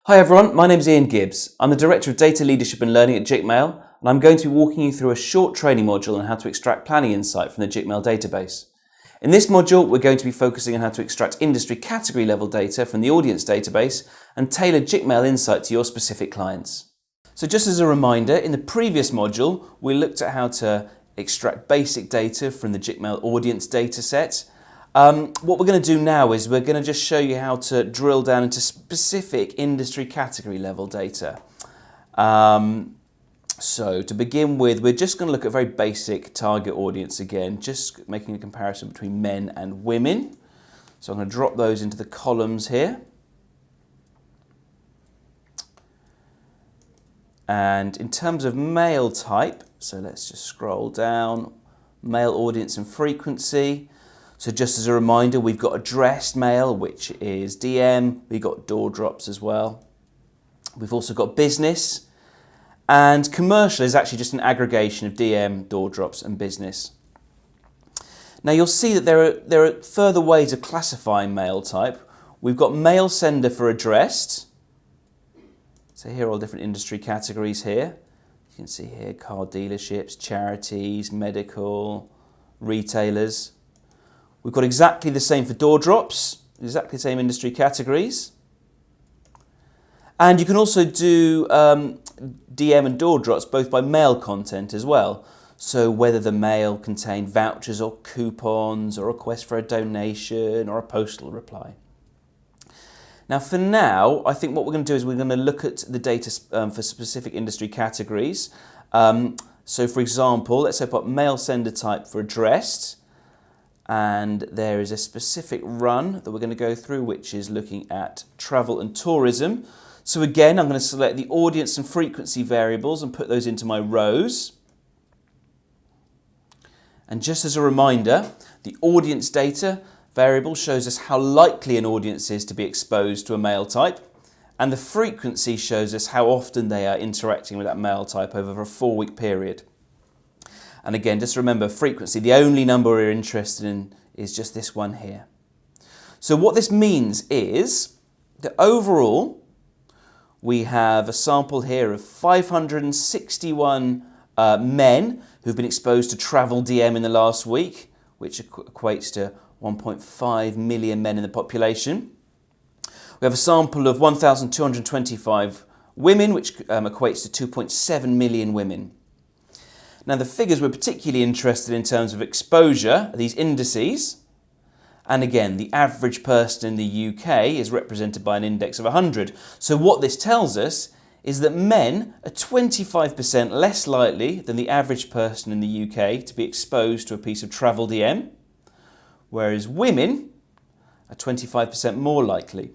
Hi everyone, my name is Ian Gibbs. I'm the Director of Data Leadership and Learning at JICMAIL, and I'm going to be walking you through a short training module on how to extract planning insight from the JICMAIL database. In this module, we're going to be focusing on how to extract industry category level data from the audience database and tailor JICMAIL insight to your specific clients. So just as a reminder, in the previous module, we looked at how to extract basic data from the JICMAIL audience data set. What we're going to do now is we're going to just show you how to drill down into specific industry category level data. So to begin with, we're just going to look at very basic target audience again, just making a comparison between men and women. So I'm going to drop those into the columns here. And in terms of mail type, so let's just scroll down, mail audience and frequency. So just as a reminder, we've got addressed mail, which is DM. We've got door drops as well. We've also got business. And commercial is actually just an aggregation of DM, door drops and business. Now you'll see that there are further ways of classifying mail type. We've got mail sender for addressed. So here are all different industry categories here. You can see here car dealerships, charities, medical, retailers. We've got exactly the same for door drops, exactly the same industry categories. And you can also do DM and door drops both by mail content as well. So whether the mail contained vouchers or coupons or a request for a donation or a postal reply. Now for now, I think what we're going to do is we're going to look at the data for specific industry categories. So for example, let's open up mail sender type for addressed. And there is a specific run that we're going to go through, which is looking at travel and tourism. So again, I'm going to select the audience and frequency variables and put those into my rows. And just as a reminder, the audience data variable shows us how likely an audience is to be exposed to a mail type. And the frequency shows us how often they are interacting with that mail type over a 4-week period. And again, just remember frequency, the only number we're interested in is just this one here. So what this means is that overall, we have a sample here of 561 men who've been exposed to travel DM in the last week, which equates to 1.5 million men in the population. We have a sample of 1,225 women, which equates to 2.7 million women. Now the figures we're particularly interested in terms of exposure are these indices. And again, the average person in the UK is represented by an index of 100. So what this tells us is that men are 25% less likely than the average person in the UK to be exposed to a piece of travel DM, whereas women are 25% more likely.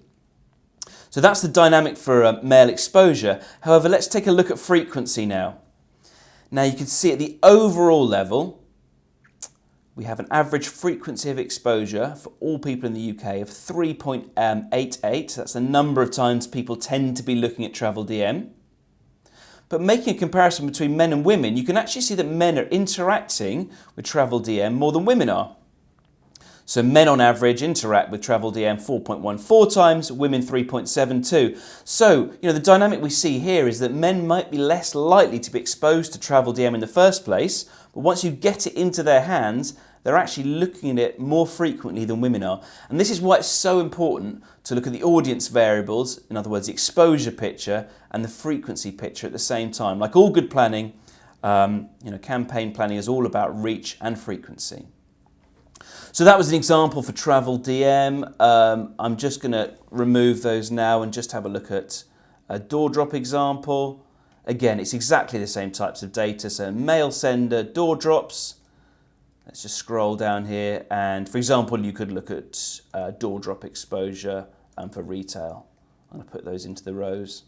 So that's the dynamic for male exposure. However, let's take a look at frequency now. Now you can see at the overall level, we have an average frequency of exposure for all people in the UK of 3.88. That's the number of times people tend to be looking at travel DM. But making a comparison between men and women, you can actually see that men are interacting with travel DM more than women are. So men on average interact with travel DM 4.14 times, women 3.72. So, the dynamic we see here is that men might be less likely to be exposed to travel DM in the first place, but once you get it into their hands, they're actually looking at it more frequently than women are. And this is why it's so important to look at the audience variables, in other words, the exposure picture and the frequency picture at the same time. Like all good planning, campaign planning is all about reach and frequency. So that was an example for travel DM. I'm just going to remove those now and just have a look at a door drop example. Again, it's exactly the same types of data. So mail sender, door drops. Let's just scroll down here. And for example, you could look at door drop exposure for retail. I'm going to put those into the rows.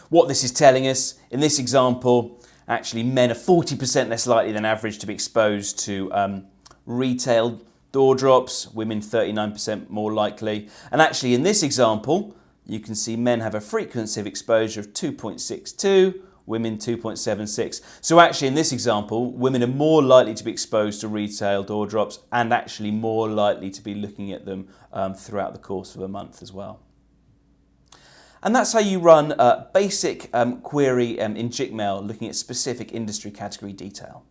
What this is telling us in this example, actually, men are 40% less likely than average to be exposed to retail door drops, women 39% more likely. And actually, in this example, you can see men have a frequency of exposure of 2.62, women 2.76. So actually, in this example, women are more likely to be exposed to retail door drops and actually more likely to be looking at them throughout the course of a month as well. And that's how you run a basic query in JICMAIL looking at specific industry category detail.